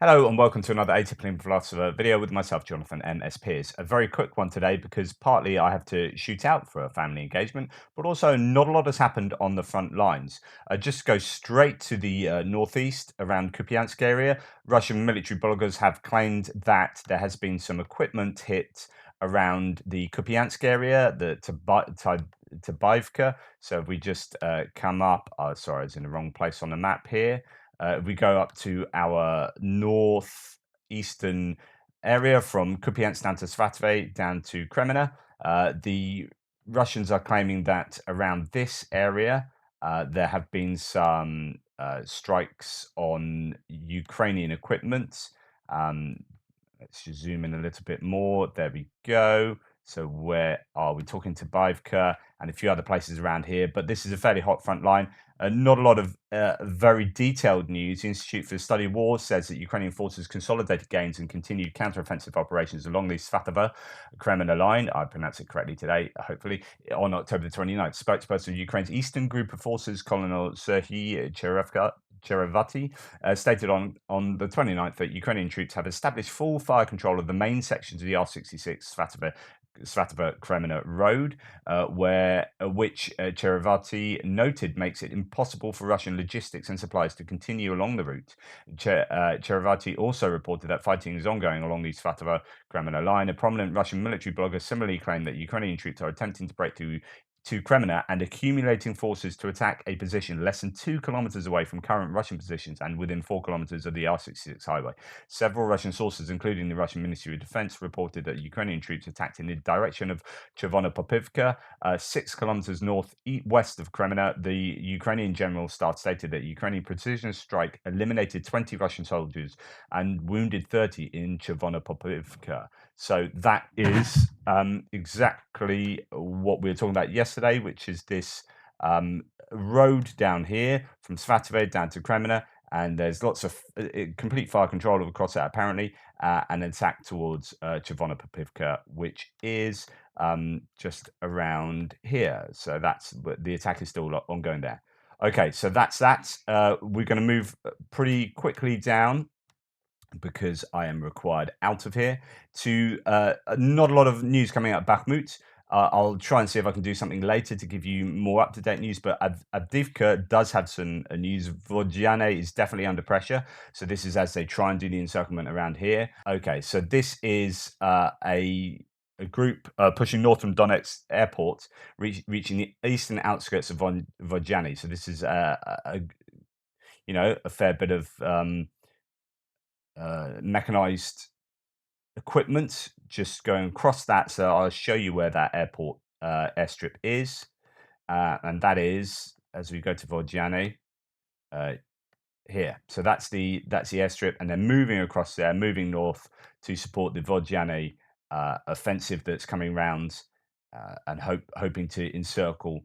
Hello and welcome to another Atypical Philosopher video with myself, Jonathan M.S. Pearce. A very quick one today because partly I have to shoot out for a family engagement, but also not a lot has happened on the front lines. Just go straight to the northeast around Kupiansk area. Russian military bloggers have claimed that there has been some equipment hit around the Kupiansk area, the Avdivka. So if we just come up, sorry, I was in the wrong place on the map here. We go up to our northeastern area from Kupiansk down to Svatove down to Kreminna. The Russians are claiming that around this area there have been some strikes on Ukrainian equipment. Um, let's just zoom in a little bit more. There we go. So where are we talking to Bivka and a few other places around here? But this is a fairly hot front line. Not a lot of very detailed news. The Institute for the Study of War says that Ukrainian forces consolidated gains and continued counteroffensive operations along the Sevastopol-Kreminna line. I pronounced it correctly today, hopefully, on October the 29th. Spokesperson of Ukraine's Eastern Group of Forces, Colonel Serhiy Cherevati, stated on the 29th that Ukrainian troops have established full fire control of the main sections of the R66 Svatovo-Kreminna road, which Cherevati noted makes it impossible for Russian logistics and supplies to continue along the route. Cherevati also reported that fighting is ongoing along the Svatovo-Kreminna line. A prominent Russian military blogger similarly claimed that Ukrainian troops are attempting to break through to Kreminna and accumulating forces to attack a position less than 2 kilometers away from current Russian positions and within 4 kilometers of the R66 highway. Several Russian sources, including the Russian Ministry of Defense, reported that Ukrainian troops attacked in the direction of Chervonopopivka, 6 kilometers northwest of Kreminna. The Ukrainian General Staff stated that Ukrainian precision strike eliminated 20 Russian soldiers and wounded 30 in Chervonopopivka. So that is exactly what we were talking about yesterday, which is this road down here from Svatove down to Kreminna, and there's lots of complete fire control across that apparently, and an attack towards Chervonopopivka, which is just around here. So that's the attack is still ongoing there. Okay, so that's that. We're going to move pretty quickly down because I am required out of here to not a lot of news coming out of Bakhmut. I'll try and see if I can do something later to give you more up-to-date news, but Avdiivka does have some news. Vulhedar is definitely under pressure. So this is as they try and do the encirclement around here. Okay, so this is a group pushing north from Donetsk airport, reaching the eastern outskirts of Vulhedar. So this is a fair bit of mechanized equipment just going across that. So I'll show you where that airport airstrip is, and that is as we go to Vulhedar here. So that's the airstrip, and they're moving across there, moving north to support the Vulhedar offensive that's coming round and hoping to encircle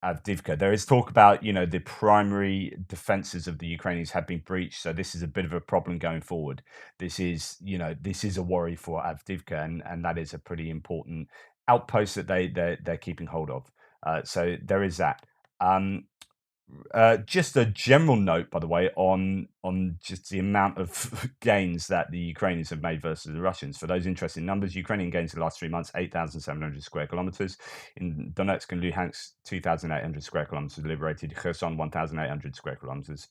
Avdivka. There is talk about, the primary defenses of the Ukrainians have been breached, so this is a bit of a problem going forward. This is a worry for Avdivka, and that is a pretty important outpost that they're keeping hold of. So there is that. Just a general note, by the way, on just the amount of gains that the Ukrainians have made versus the Russians. For those interested in numbers, Ukrainian gains in the last 3 months, 8,700 square kilometers. In Donetsk and Luhansk, 2,800 square kilometers liberated. Kherson, 1,800 square kilometers,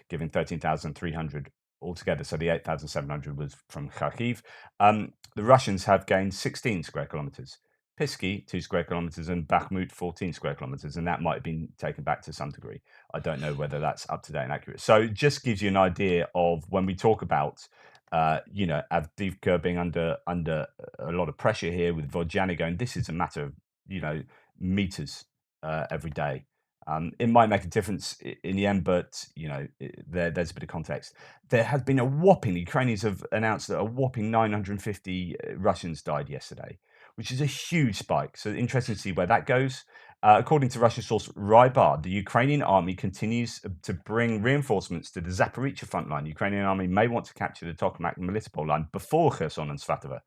giving 13,300 altogether. So the 8,700 was from Kharkiv. The Russians have gained 16 square kilometers. Pisky, 2 square kilometers, and Bakhmut, 14 square kilometers, and that might have been taken back to some degree. I don't know whether that's up to date and accurate. So it just gives you an idea of when we talk about, Avdiivka being under a lot of pressure here with Vulhedar going, this is a matter of, meters every day. It might make a difference in the end, but there's a bit of context. There has been a whopping. The Ukrainians have announced that a whopping 950 Russians died yesterday, which is a huge spike. So interesting to see where that goes. According to Russian source Rybar, the Ukrainian army continues to bring reinforcements to the Zaporizhzhia front line. The Ukrainian army may want to capture the Tokmak-Melitopol line before Kherson and Svatove.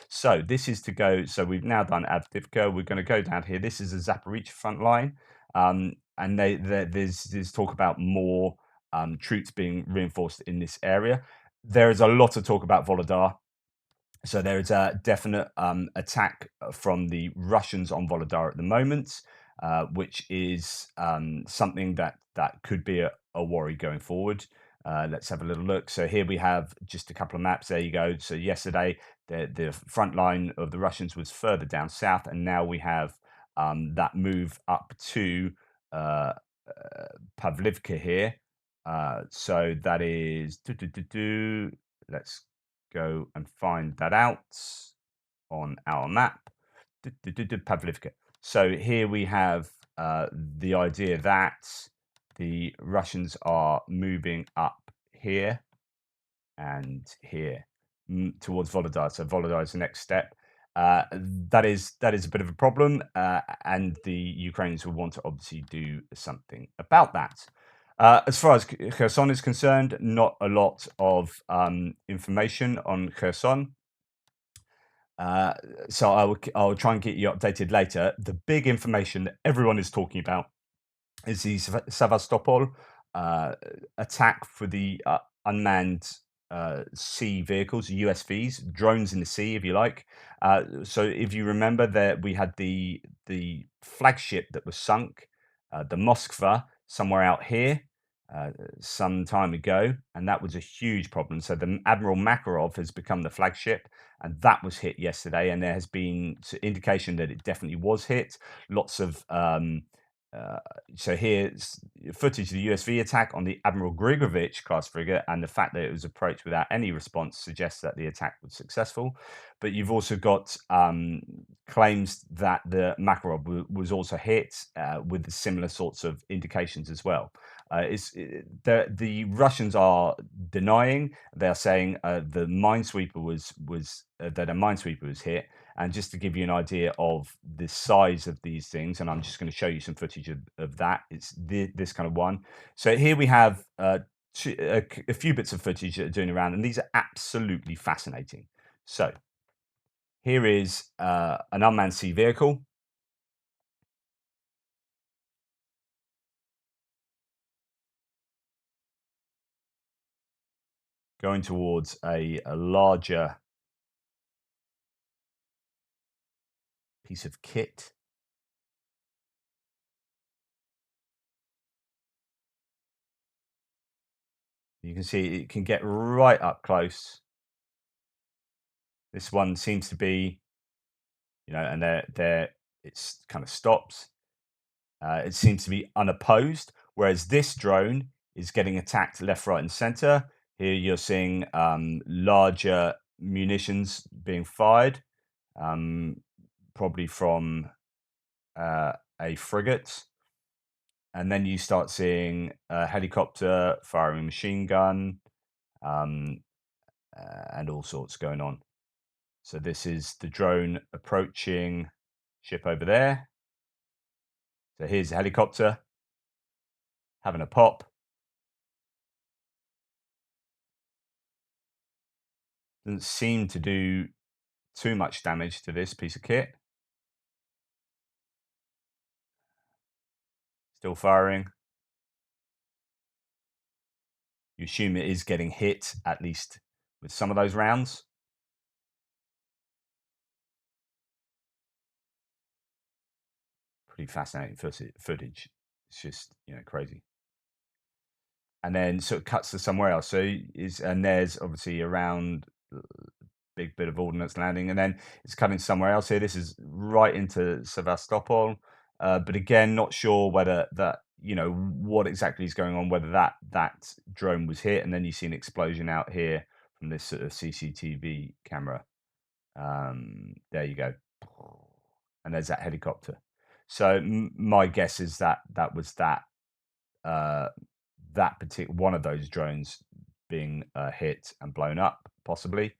So this is to go. So we've now done Avdiivka. We're going to go down here. This is the Zaporizhzhia front line. And there's talk about more troops being reinforced in this area. There is a lot of talk about Volodar. So there is a definite attack from the Russians on Volodar at the moment, which is something that could be a worry going forward. Let's have a little look. So here we have just a couple of maps. There you go. So yesterday, the front line of the Russians was further down south, and now we have that move up to uh, Pavlivka here. So that is let's go and find that out on our map. Pavlivka. So here we have the idea that the Russians are moving up here and here towards Volodar. So Volodar is the next step. That is a bit of a problem, and the Ukrainians will want to obviously do something about that. As far as Kherson is concerned, not a lot of information on Kherson. Uh, so I'll try and get you updated later. The big information that everyone is talking about is the Sevastopol uh, attack for the unmanned sea vehicles, USVs, drones in the sea, if you like. So if you remember, that we had the flagship that was sunk, the Moskva, somewhere out here. Uh, some time ago, and that was a huge problem. So the Admiral Makarov has become the flagship, and that was hit yesterday. And there has been indication that it definitely was hit. Lots of uh, so here's footage of the USV attack on the Admiral Grigorovich class frigate, and the fact that it was approached without any response suggests that the attack was successful. But you've also got claims that the Makarov was also hit with similar sorts of indications as well. The Russians are denying. They are saying the minesweeper was that a minesweeper was hit. And just to give you an idea of the size of these things, and I'm just going to show you some footage of that. It's this kind of one. So here we have a few bits of footage that are doing around, and these are absolutely fascinating. So here is an unmanned sea vehicle going towards a larger piece of kit. You can see it can get right up close. This one seems to be, and there it's kind of stops. It seems to be unopposed, whereas this drone is getting attacked left, right, and center. Here you're seeing larger munitions being fired, um, probably from a frigate. And then you start seeing a helicopter firing a machine gun, um, and all sorts going on. So this is the drone approaching ship over there. So here's a helicopter having a pop. Doesn't seem to do too much damage to this piece of kit. Still firing. You assume it is getting hit, at least with some of those rounds. Pretty fascinating footage. It's just, crazy. And then so it cuts to somewhere else. And there's obviously around big bit of ordnance landing, and then it's cutting somewhere else here. This is right into Sevastopol, but again, not sure whether that what exactly is going on. Whether that drone was hit, and then you see an explosion out here from this sort of CCTV camera. There you go, and there's that helicopter. So my guess is that was uh, that particular one of those drones being hit and blown up, possibly.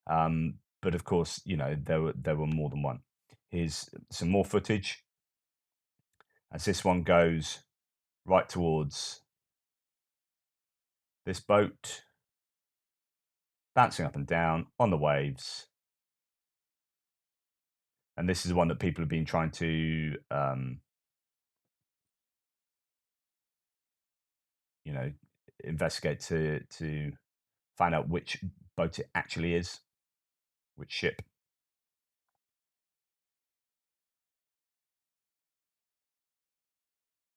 But of course, there were more than one. Here's some more footage as this one goes right towards this boat, bouncing up and down on the waves. And this is one that people have been trying to, you know, investigate to find out which boat it actually is, which ship.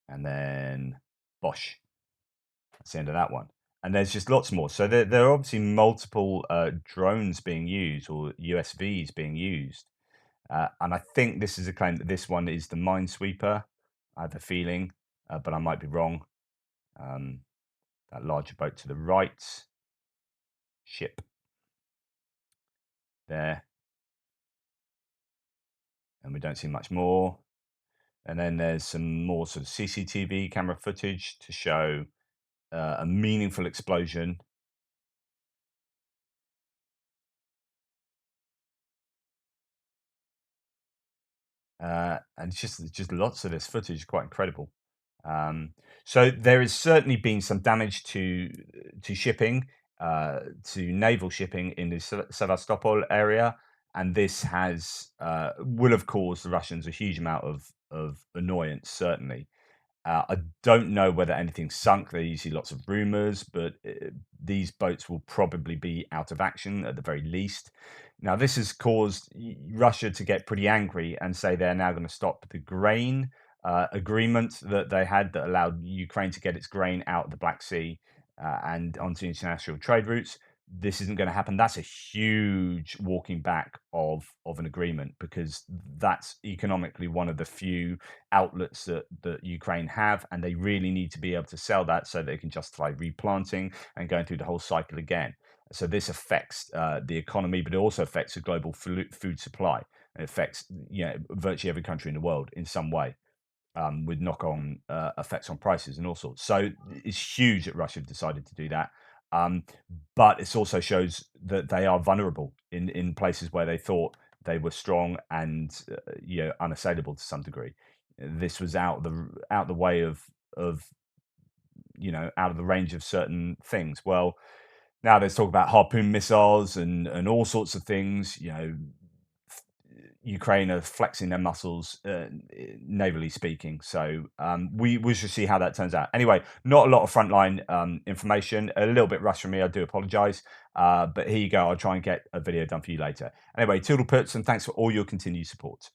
And then Bosch. That's the end of that one. And there's just lots more. So there are obviously multiple drones being used or USVs being used. And I think this is a claim that this one is the Minesweeper. I have a feeling, but I might be wrong. Um, that larger boat to the right, ship there. And we don't see much more. And then there's some more sort of CCTV camera footage to show a meaningful explosion. And it's just lots of this footage, quite incredible. Um, so there has certainly been some damage to shipping, to naval shipping in the Sevastopol area, and this has will have caused the Russians a huge amount of annoyance, certainly. I don't know whether anything's sunk. There are usually lots of rumors, but these boats will probably be out of action at the very least. Now, this has caused Russia to get pretty angry and say they're now going to stop the grain agreement that they had that allowed Ukraine to get its grain out of the Black Sea and onto international trade routes. This isn't going to happen. That's a huge walking back of an agreement, because that's economically one of the few outlets that Ukraine have, and they really need to be able to sell that so they can justify replanting and going through the whole cycle again. So this affects the economy, but it also affects the global food supply. It affects virtually every country in the world in some way, with knock-on effects on prices and all sorts. So it's huge that Russia have decided to do that. Um, but it also shows that they are vulnerable in places where they thought they were strong and unassailable to some degree. This was out the way of out of the range of certain things. Well, now there's talk about harpoon missiles and all sorts of things. Ukraine are flexing their muscles, navally speaking. So we should see how that turns out. Anyway, not a lot of frontline information. A little bit rushed from me. I do apologise. But here you go. I'll try and get a video done for you later. Anyway, toodle puts, and thanks for all your continued support.